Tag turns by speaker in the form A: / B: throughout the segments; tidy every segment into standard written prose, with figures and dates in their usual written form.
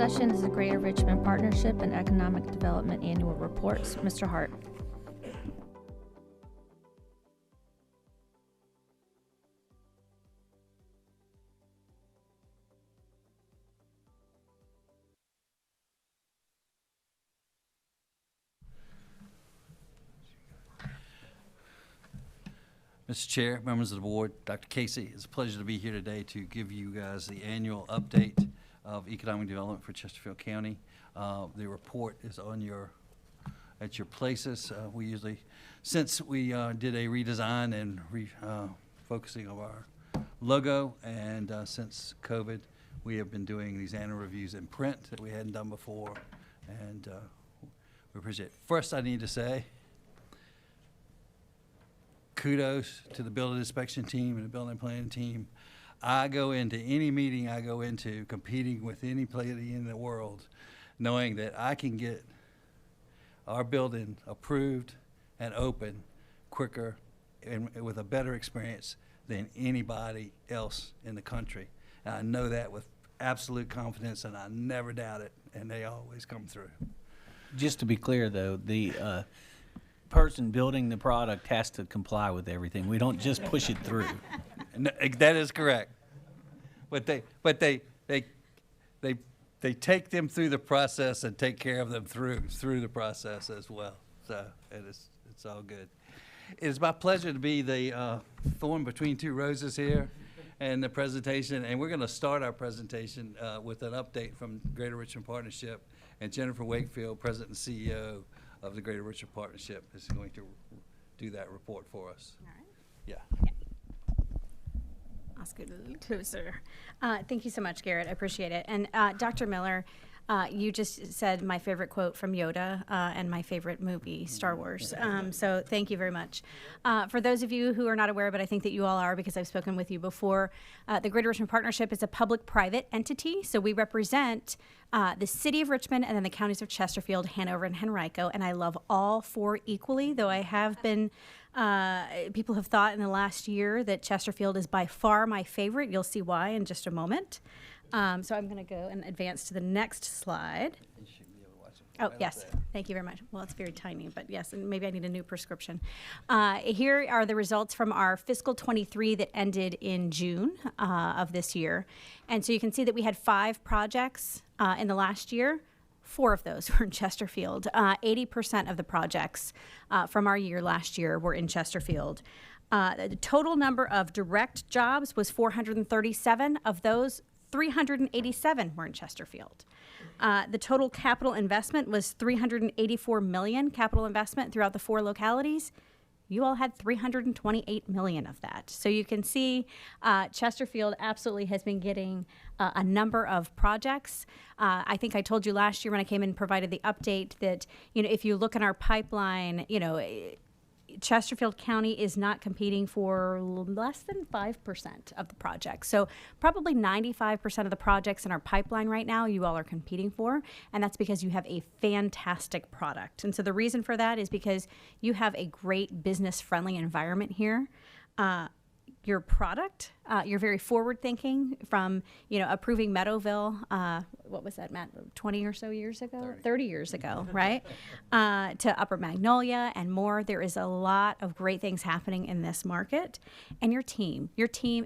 A: session is the Greater Richmond Partnership and Economic Development Annual Reports. Mr. Hart.
B: Mr. Chair, members of the board, Dr. Casey, it's a pleasure to be here today to give you guys the annual update of economic development for Chesterfield County. The report is at your places. We usually, since we did a redesign and focusing on our logo, and since COVID, we have been doing these annual reviews in print that we hadn't done before, and we appreciate it. First, I need to say, kudos to the building inspection team and the building planning team. I go into any meeting I go into competing with anybody in the world, knowing that I can get our building approved and open quicker and with a better experience than anybody else in the country. And I know that with absolute confidence, and I never doubt it, and they always come through.
C: Just to be clear, though, the person building the product has to comply with everything. We don't just push it through.
B: No, that is correct. But they take them through the process and take care of them through the process as well. So it's all good. It is my pleasure to be the thorn between two roses here and the presentation. And we're going to start our presentation with an update from Greater Richmond Partnership, and Jennifer Wakefield, President and CEO of the Greater Richmond Partnership, is going to do that report for us.
D: All right.
B: Yeah.
D: I'll scoot a little closer. Thank you so much, Garrett. I appreciate it. And Dr. Miller, you just said my favorite quote from Yoda and my favorite movie, Star Wars. So thank you very much. For those of you who are not aware, but I think that you all are because I've spoken with you before, the Greater Richmond Partnership is a public-private entity. So we represent the city of Richmond and then the counties of Chesterfield, Hanover, and Henrico. And I love all four equally, though I have been people have thought in the last year that Chesterfield is by far my favorite. You'll see why in just a moment. So I'm going to go and advance to the next slide.
B: You should be able to watch it
D: Oh,
B: right
D: yes.
B: up there.
D: Thank you very much. Well, it's very tiny, but yes, and maybe I need a new prescription. Here are the results from our fiscal 23 that ended in June of this year. And so you can see that we had 5 projects in the last year. 4 of those were in Chesterfield. 80% of the projects from our year last year were in Chesterfield. The total number of direct jobs was 437. Of those, 387 were in Chesterfield. The total capital investment was $384 million capital investment throughout the 4 localities. You all had $328 million of that. So you can see Chesterfield absolutely has been getting a number of projects. I think I told you last year when I came in and provided the update that, if you look in our pipeline, Chesterfield County is not competing for less than 5% of the projects. So probably 95% of the projects in our pipeline right now you all are competing for, and that's because you have a fantastic product. And so the reason for that is because you have a great business-friendly environment here. Your product, you're very forward-thinking from, approving Meadowville, what was that, Matt, 20 or so years ago? 30 years ago, right? To Upper Magnolia and more. There is a lot of great things happening in this market. And your team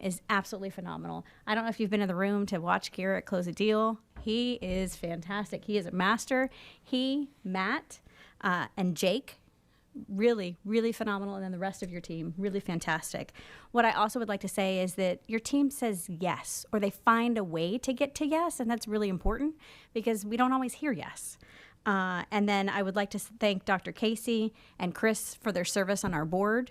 D: is absolutely phenomenal. I don't know if you've been in the room to watch Garrett close a deal. He is fantastic. He is a master. He, Matt, and Jake, really, really phenomenal, and then the rest of your team, really fantastic. What I also would like to say is that your team says yes, or they find a way to get to yes, and that's really important because we don't always hear yes. And then I would like to thank Dr. Casey and Chris for their service on our board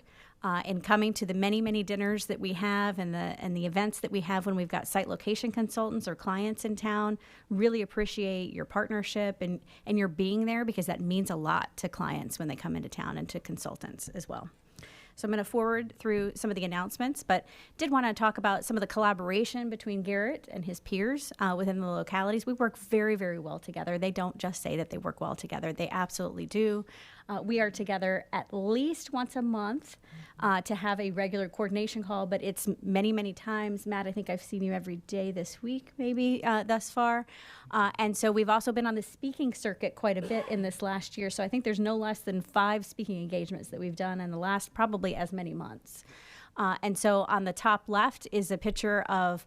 D: in coming to the many, many dinners that we have and the events that we have when we've got site location consultants or clients in town. Really appreciate your partnership and your being there because that means a lot to clients when they come into town and to consultants as well. So I'm going to forward through some of the announcements, but did want to talk about some of the collaboration between Garrett and his peers within the localities. We work very, very well together. They don't just say that they work well together. They absolutely do. We are together at least once a month to have a regular coordination call, but it's many, many times. Matt, I think I've seen you every day this week, maybe thus far. And so we've also been on the speaking circuit quite a bit in this last year. So I think there's no less than 5 speaking engagements that we've done in the last probably as many months. And so on the top left is a picture of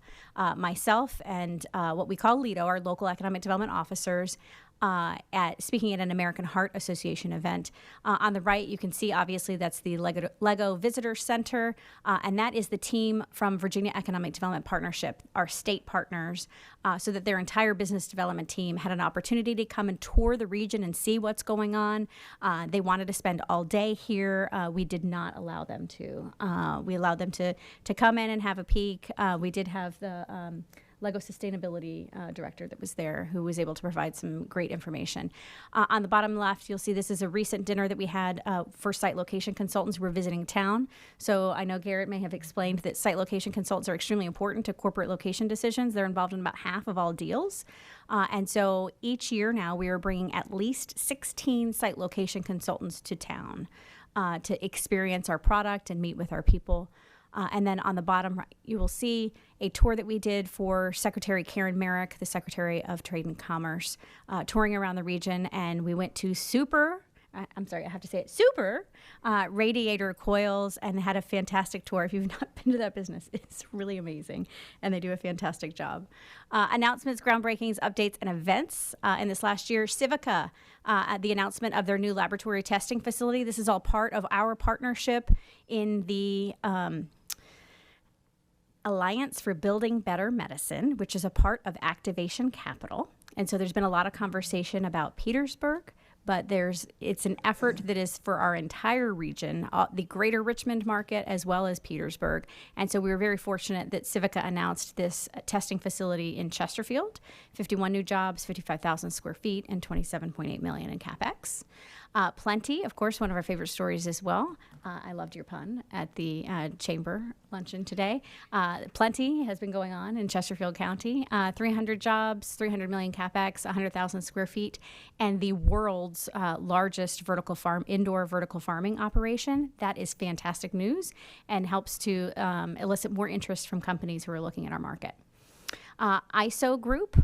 D: myself and what we call LEDO, our local economic development officers, speaking at an American Heart Association event. On the right, you can see, obviously, that's the Lego Visitor Center, and that is the team from Virginia Economic Development Partnership, our state partners, so that their entire business development team had an opportunity to come and tour the region and see what's going on. They wanted to spend all day here. We did not allow them to. We allowed them to come in and have a peek. We did have the Lego Sustainability Director that was there, who was able to provide some great information. On the bottom left, you'll see this is a recent dinner that we had for site location consultants who were visiting town. So I know Garrett may have explained that site location consultants are extremely important to corporate location decisions. They're involved in about half of all deals. And so each year now we are bringing at least 16 site location consultants to town to experience our product and meet with our people. And then on the bottom right, you will see a tour that we did for Secretary Karen Merrick, the Secretary of Trade and Commerce, touring around the region. And we went to super radiator coils and had a fantastic tour. If you've not been to that business, it's really amazing. And they do a fantastic job. Announcements, groundbreakings, updates, and events in this last year. Civica, the announcement of their new laboratory testing facility. This is all part of our partnership in the Alliance for Building Better Medicine, which is a part of Activation Capital. And so there's been a lot of conversation about Petersburg, but it's an effort that is for our entire region, the Greater Richmond market, as well as Petersburg. And so we were very fortunate that Civica announced this testing facility in Chesterfield, 51 new jobs, 55,000 square feet, and $27.8 million in CapEx. Plenty, of course, one of our favorite stories as well. I loved your pun at the chamber luncheon today. Plenty has been going on in Chesterfield County. 300 jobs, 300 million CapEx, 100,000 square feet, and the world's largest indoor vertical farming operation. That is fantastic news and helps to elicit more interest from companies who are looking at our market. ISO Group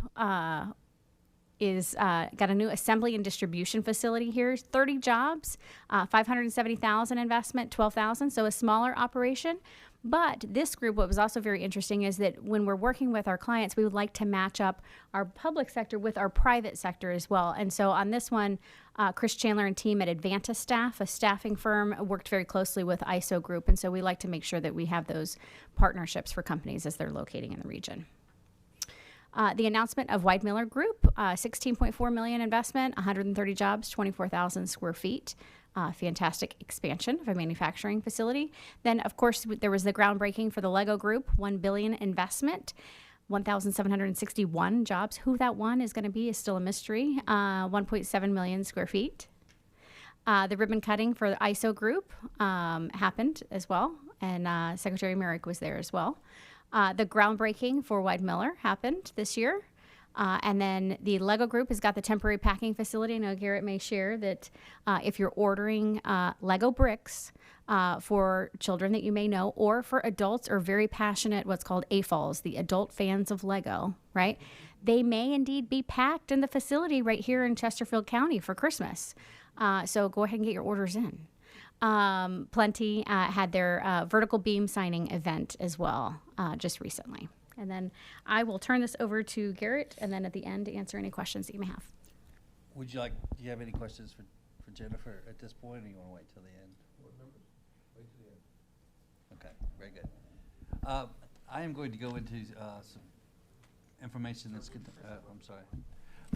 D: is got a new assembly and distribution facility here, 30 jobs, 570,000 investment, 12,000, so a smaller operation. But this group, what was also very interesting is that when we're working with our clients, we would like to match up our public sector with our private sector as well. And so on this one, Chris Chandler and team at Advanta Staff, a staffing firm, worked very closely with ISO Group. And so we like to make sure that we have those partnerships for companies as they're locating in the region. The announcement of Weidmiller Group, $16.4 million investment, 130 jobs, 24,000 square feet. Fantastic expansion of a manufacturing facility. Then, of course, there was the groundbreaking for the Lego Group, $1 billion investment, 1,761 jobs. Who that one is going to be is still a mystery. 1.7 million square feet. The ribbon cutting for the ISO Group happened as well, and Secretary Merrick was there as well. The groundbreaking for Weidmiller happened this year. And then the Lego Group has got the temporary packing facility. I know Garrett may share that if you're ordering Lego bricks for children that you may know, or for adults or very passionate, what's called AFOLs, the adult fans of Lego, right? They may indeed be packed in the facility right here in Chesterfield County for Christmas. So go ahead and get your orders in. Plenty had their vertical beam signing event as well just recently. And then I will turn this over to Garrett, and then at the end answer any questions that you may have.
B: Do you have any questions for Jennifer at this point, or you want to wait till the end? Wait till the end. Okay, very good. I am going to go into some information that's, I'm sorry.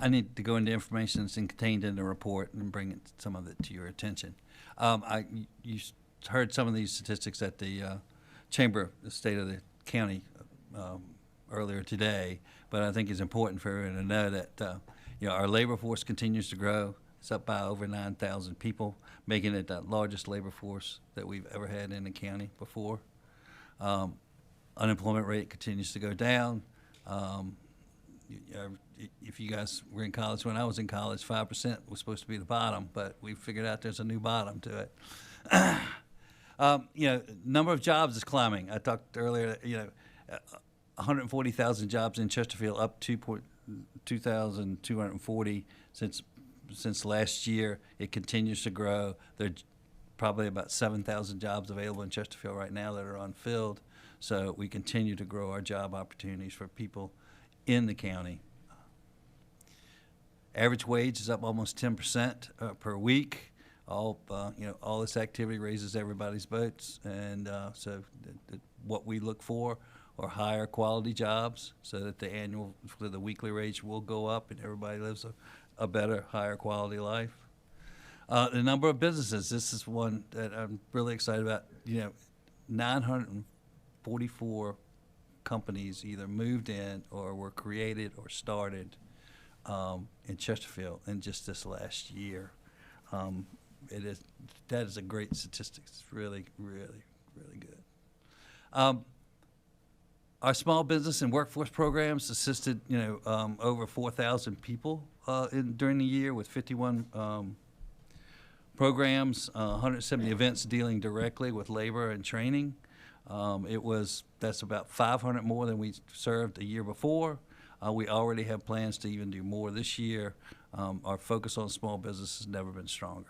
B: I need to go into information that's contained in the report and bring some of it to your attention. You heard some of these statistics at the Chamber, the State of the County earlier today, but I think it's important for everyone to know that our labor force continues to grow. It's up by over 9,000 people, making it the largest labor force that we've ever had in the county before. Unemployment rate continues to go down. if you guys were in college, when I was in college, 5% was supposed to be the bottom, but we figured out there's a new bottom to it. Number of jobs is climbing. I talked earlier, 140,000 jobs in Chesterfield, up 2,240 since last year. It continues to grow. There's probably about 7,000 jobs available in Chesterfield right now that are unfilled. So we continue to grow our job opportunities for people in the county. Average wage is up almost 10% per week. All this activity raises everybody's boats, and so what we look for are higher quality jobs, so that the weekly wage will go up, and everybody lives a better, higher quality life. The number of businesses. This is one that I'm really excited about. 944 companies either moved in or were created or started in Chesterfield in just this last year. That is a great statistic. It's really, really, really good. Our small business and workforce programs assisted, over 4,000 people during the year with 51 programs, 170 events dealing directly with labor and training. That's about 500 more than we served a year before. We already have plans to even do more this year. Our focus on small business has never been stronger.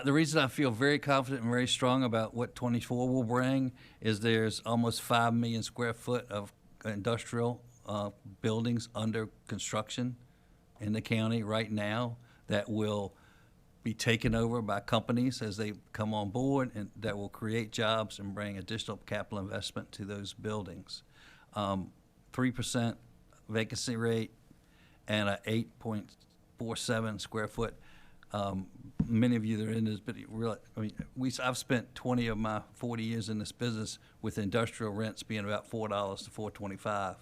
B: The reason I feel very confident and very strong about what 24 will bring is there's almost 5 million square foot of industrial buildings under construction in the county right now that will be taken over by companies as they come on board, and that will create jobs and bring additional capital investment to those buildings. 3% vacancy rate and a 8.47 square foot. Many of you that are in this, but I've spent 20 of my 40 years in this business with industrial rents being about $4 to $4.25.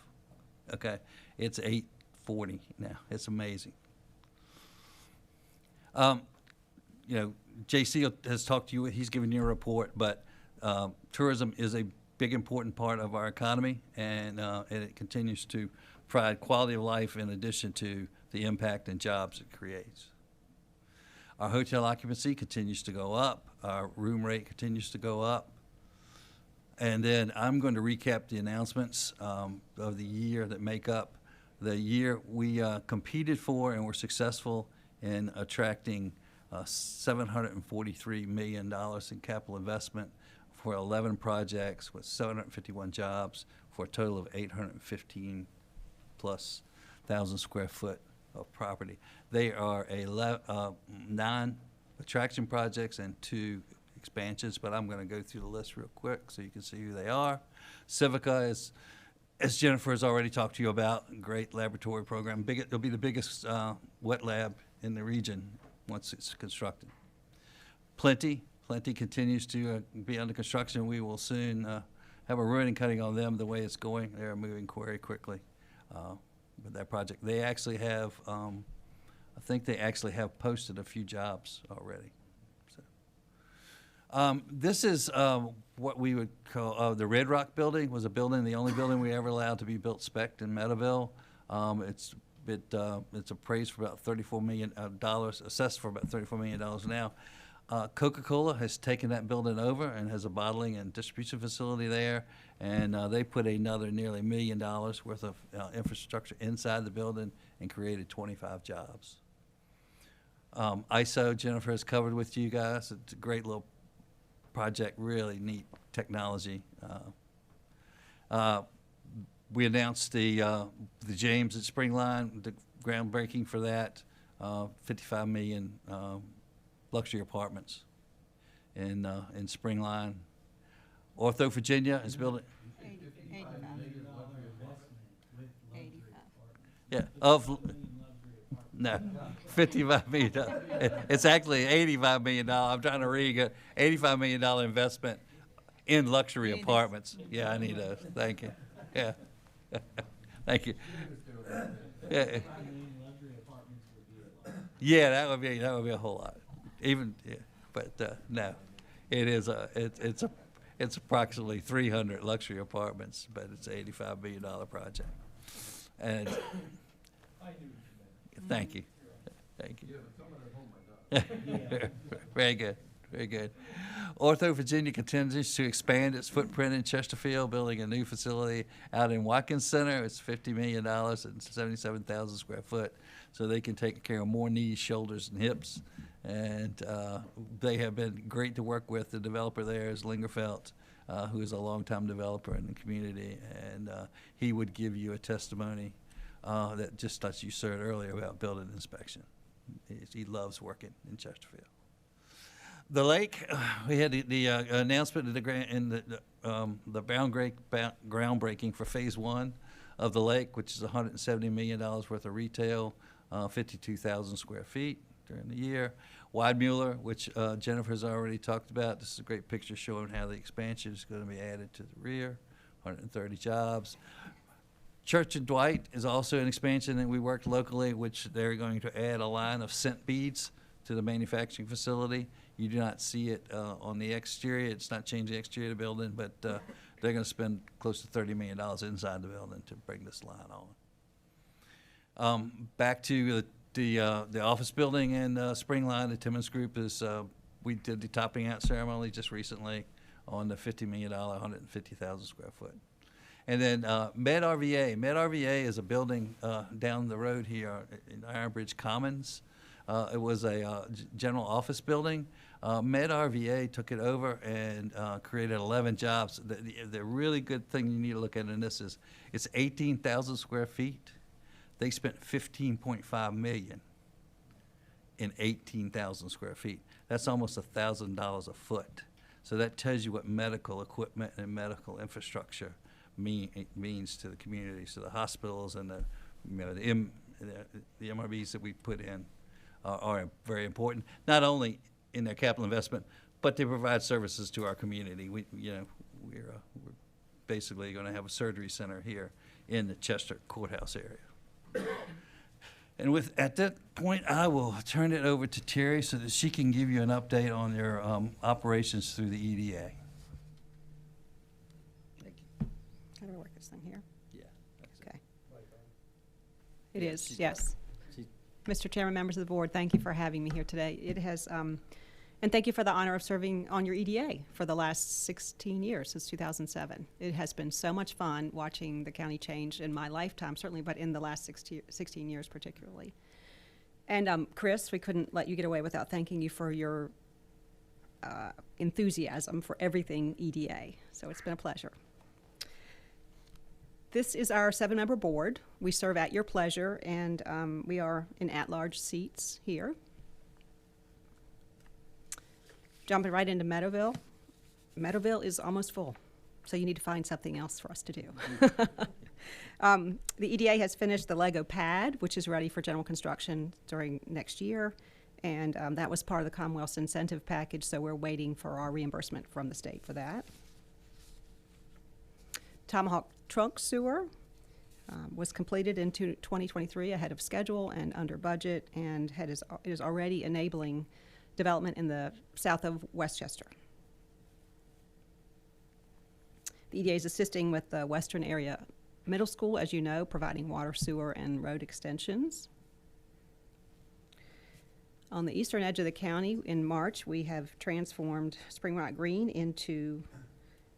B: Okay, it's $8.40 now. It's amazing. JC has talked to you. He's given you a report, but tourism is a big, important part of our economy, and it continues to provide quality of life in addition to the impact and jobs it creates. Our hotel occupancy continues to go up. Our room rate continues to go up. And then I'm going to recap the announcements of the year that make up the year we competed for and were successful in attracting $743 million in capital investment for 11 projects with 751 jobs for a total of 815 plus thousand square foot of property. They are 9 attraction projects and 2 expansions, but I'm going to go through the list real quick so you can see who they are. Civica is, as Jennifer has already talked to you about, a great laboratory program. It'll be the biggest wet lab in the region once it's constructed. Plenty continues to be under construction. We will soon have a ribbon cutting on them the way it's going. They're moving very quickly with that project. They actually have, I think they actually have posted a few jobs already. So, this is what we would call the Red Rock building. Was a building, the only building we ever allowed to be built spec in Meadowville. It's appraised for about $34 million, assessed for about $34 million now. Coca-Cola has taken that building over and has a bottling and distribution facility there, and they put another nearly $1 million worth of infrastructure inside the building and created 25 jobs. ISO, Jennifer has covered with you guys. It's a great little project, really neat technology. We announced the James at Springline, the groundbreaking for that, 55 million luxury apartments in Springline. Ortho, Virginia is building.
E: 85.
B: Yeah, no, $55 million. It's actually $85 million. I'm trying to read it. $85 million investment in luxury apartments. Yeah, I need those. Thank you. Yeah. Thank you. Yeah. Yeah, that would be a whole lot. Even, yeah, but no, it is it's approximately 300 luxury apartments, but it's an $85 million project. And thank you. Thank you. Very good. Very good. Ortho Virginia continues to expand its footprint in Chesterfield, building a new facility out in Watkins Center. It's $50 million and 77,000 square foot, so they can take care of more knees, shoulders, and hips. And they have been great to work with. The developer there is Lingerfeld, who is a longtime developer in the community, and he would give you a testimony that just as you said earlier about building inspection. He loves working in Chesterfield. The lake, we had the announcement of the groundbreaking for phase 1 of the lake, which is $170 million worth of retail, 52,000 square feet during the year. Weidmuller, which Jennifer's already talked about. This is a great picture showing how the expansion is going to be added to the rear, 130 jobs. Church and Dwight is also an expansion that we worked locally, which they're going to add a line of scent beads to the manufacturing facility. You do not see it on the exterior. It's not changing the exterior of the building, but they're going to spend close to $30 million inside the building to bring this line on. Back to the office building in Springline, the Timmons Group is, we did the topping out ceremony just recently on the $50 million, 150,000 square foot. And then Med RVA. Med RVA is a building down the road here in Iron Bridge Commons. It was a general office building. Med RVA took it over and created 11 jobs. The really good thing you need to look at in this is it's 18,000 square feet. They spent $15.5 million in 18,000 square feet. That's almost $1,000 a foot. So that tells you what medical equipment and medical infrastructure means to the community. So the hospitals and the MRBs that we put in are very important, not only in their capital investment, but they provide services to our community. We're basically going to have a surgery center here in the Chester courthouse area. And at that point, I will turn it over to Terri so that she can give you an update on your operations through the EDA. Thank you.
E: How do I work this thing here?
B: Yeah.
E: Okay. It is, yes. Mr. Chairman, members of the board, thank you for having me here today. It has, and thank you for the honor of serving on your EDA for the last 16 years, since 2007. It has been so much fun watching the county change in my lifetime, certainly, but in the last 16 years particularly. And Chris, we couldn't let you get away without thanking you for your enthusiasm for everything EDA. So it's been a pleasure. This is our 7-member board. We serve at your pleasure, and we are in at-large seats here. Jumping right into Meadowville. Meadowville is almost full, so you need to find something else for us to do. The EDA has finished the Lego pad, which is ready for general construction during next year, and that was part of the Commonwealth's incentive package, so we're waiting for our reimbursement from the state for that. Tomahawk Trunk Sewer was completed in 2023 ahead of schedule and under budget, and is already enabling development in the south of Westchester. The EDA is assisting with the Western Area Middle School, as you know, providing water, sewer, and road extensions. On the eastern edge of the county, in March, we have transformed Spring Rock Green into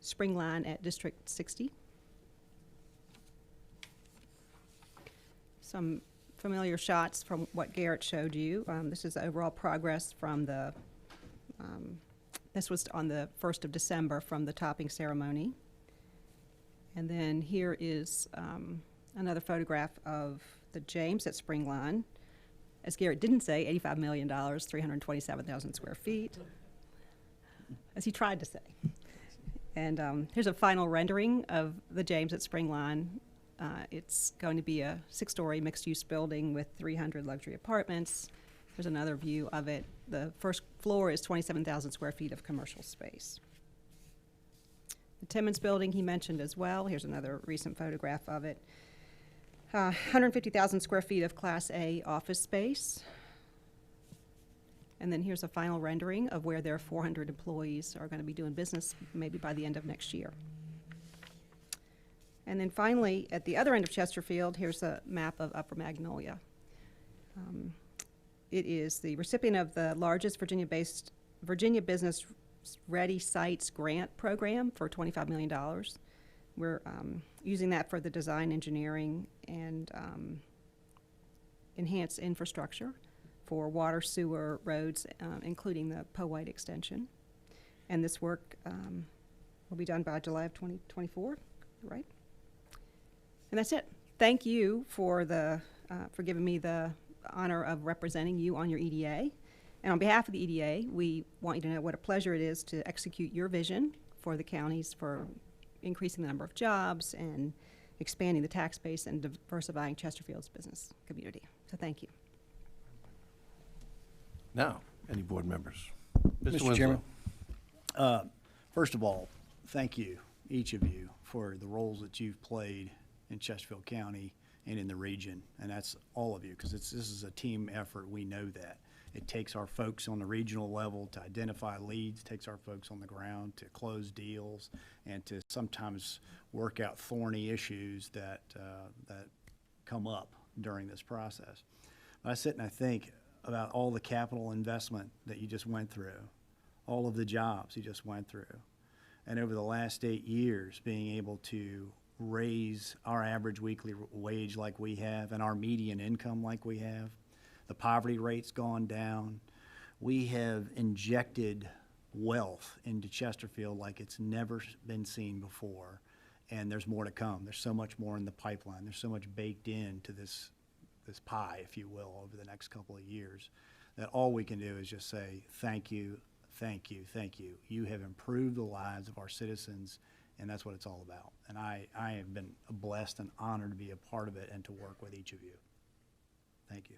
E: Springline at District 60. Some familiar shots from what Garrett showed you. This is the overall progress from the, this was on the 1st of December from the topping ceremony. And then here is another photograph of the James at Springline. As Garrett didn't say, $85 million, 327,000 square feet, as he tried to say. And here's a final rendering of the James at Springline. It's going to be a 6-story mixed-use building with 300 luxury apartments. There's another view of it. The first floor is 27,000 square feet of commercial space. The Timmons building he mentioned as well. Here's another recent photograph of it. 150,000 square feet of Class A office space. And then here's a final rendering of where their 400 employees are going to be doing business maybe by the end of next year. And then finally, at the other end of Chesterfield, here's a map of Upper Magnolia. It is the recipient of the largest Virginia Business Ready Sites grant program for $25 million. We're using that for the design, engineering, and enhanced infrastructure for water, sewer, roads, including the Powhite extension. And this work will be done by July of 2024, right? And that's it. Thank you for giving me the honor of representing you on your EDA. And on behalf of the EDA, we want you to know what a pleasure it is to execute your vision for the counties for increasing the number of jobs and expanding the tax base and diversifying Chesterfield's business community. So thank you.
F: Now, any board members?
G: Mr. Chairman, first of all, thank you, each of you, for the roles that you've played in Chesterfield County and in the region, and that's all of you, because this is a team effort. We know that. It takes our folks on the regional level to identify leads, takes our folks on the ground to close deals, and to sometimes work out thorny issues that come up during this process. I sit and I think about all the capital investment that you just went through, all of the jobs you just went through, and over the last 8 years being able to raise our average weekly wage like we have and our median income like we have. The poverty rate's gone down. We have injected wealth into Chesterfield like it's never been seen before, and there's more to come. There's so much more in the pipeline. There's so much baked into this pie, if you will, over the next couple of years, that all we can do is just say thank you, thank you, thank you. You have improved the lives of our citizens, and that's what it's all about. And I have been blessed and honored to be a part of it and to work with each of you. Thank you.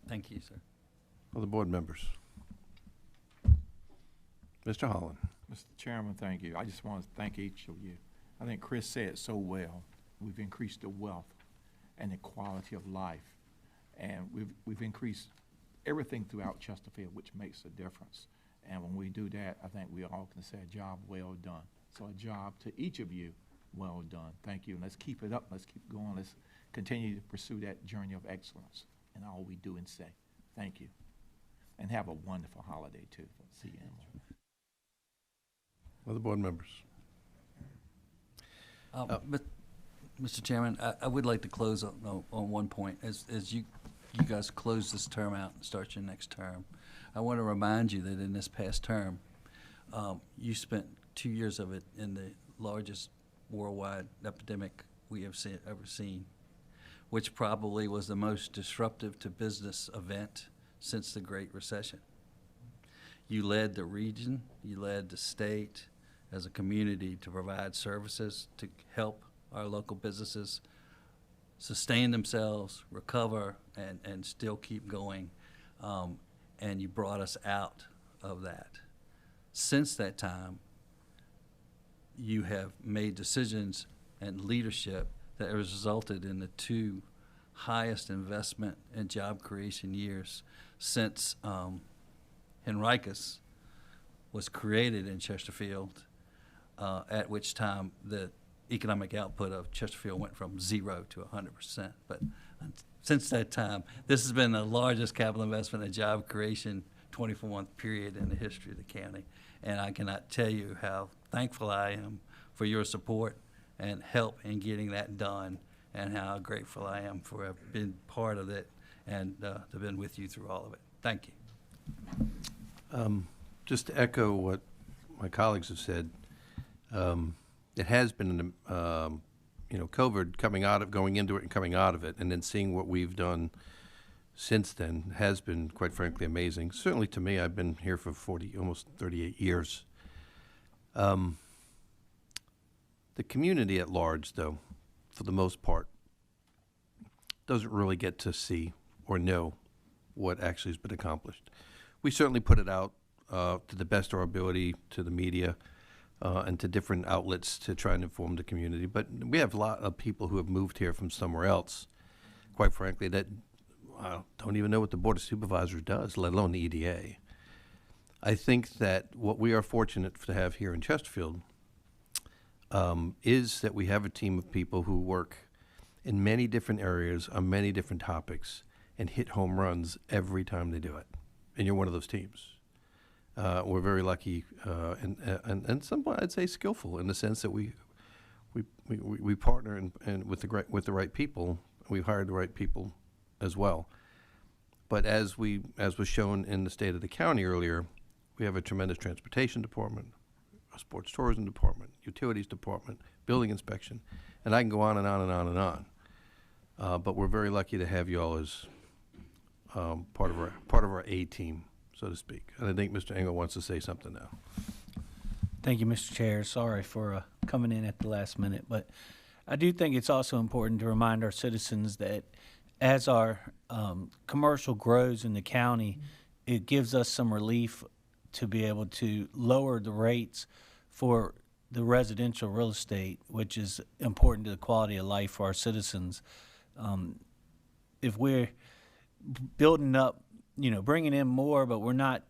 B: Thank you, sir.
F: Other board members? Mr. Holland.
H: Mr. Chairman, thank you. I just want to thank each of you. I think Chris said it so well. We've increased the wealth and the quality of life, and we've increased everything throughout Chesterfield, which makes a difference. And when we do that, I think we all can say a job well done. So a job to each of you, well done. Thank you. And let's keep it up. Let's keep going. Let's continue to pursue that journey of excellence in all we do and say. Thank you. And have a wonderful holiday, too. See you.
F: Other board members?
B: But, Mr. Chairman, I would like to close on one point. As you guys close this term out and start your next term, I want to remind you that in this past term, you spent 2 years of it in the largest worldwide epidemic we have ever seen, which probably was the most disruptive to business event since the Great Recession. You led the region, you led the state as a community to provide services to help our local businesses sustain themselves, recover, and still keep going. And you brought us out of that. Since that time, you have made decisions and leadership that has resulted in the 2 highest investment and job creation years since Henricus was created in Chesterfield, at which time the economic output of Chesterfield went from 0 to 100%. But since that time, this has been the largest capital investment and job creation 24-month period in the history of the county. And I cannot tell you how thankful I am for your support and help in getting that done, and how grateful I am for have been part of it and to have been with you through all of it. Thank you.
F: Just to echo what my colleagues have said, it has been, COVID going into it and coming out of it, and then seeing what we've done since then has been, quite frankly, amazing. Certainly to me, I've been here for almost 38 years. The community at large, though, for the most part, doesn't really get to see or know what actually has been accomplished. We certainly put it out to the best of our ability to the media and to different outlets to try and inform the community. But we have a lot of people who have moved here from somewhere else, quite frankly, that don't even know what the Board of Supervisors does, let alone the EDA. I think that what we are fortunate to have here in Chesterfield is that we have a team of people who work in many different areas on many different topics and hit home runs every time they do it. And you're one of those teams. We're very lucky and somewhat, I'd say, skillful in the sense that we partner and with the right people. We've hired the right people as well. But as was shown in the state of the county earlier, we have a tremendous transportation department, a sports tourism department, utilities department, building inspection, and I can go on and on and on and on. But we're very lucky to have you all as part of our A team, so to speak. And I think Mr. Engel wants to say something now.
C: Thank you, Mr. Chair. Sorry for coming in at the last minute, but I do think it's also important to remind our citizens that as our commercial grows in the county, it gives us some relief to be able to lower the rates for the residential real estate, which is important to the quality of life for our citizens. If we're building up, bringing in more, but we're not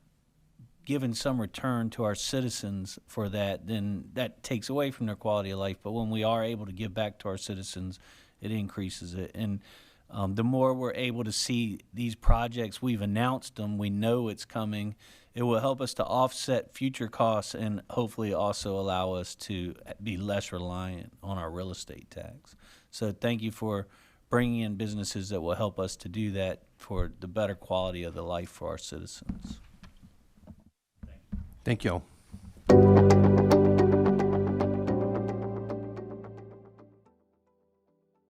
C: giving some return to our citizens for that, then that takes away from their quality of life. But when we are able to give back to our citizens, it increases it. And the more we're able to see these projects, we've announced them, we know it's coming, it will help us to offset future costs and hopefully also allow us to be less reliant on our real estate tax. So thank you for bringing in businesses that will help us to do that for the better quality of the life for our citizens.
F: Thank you all.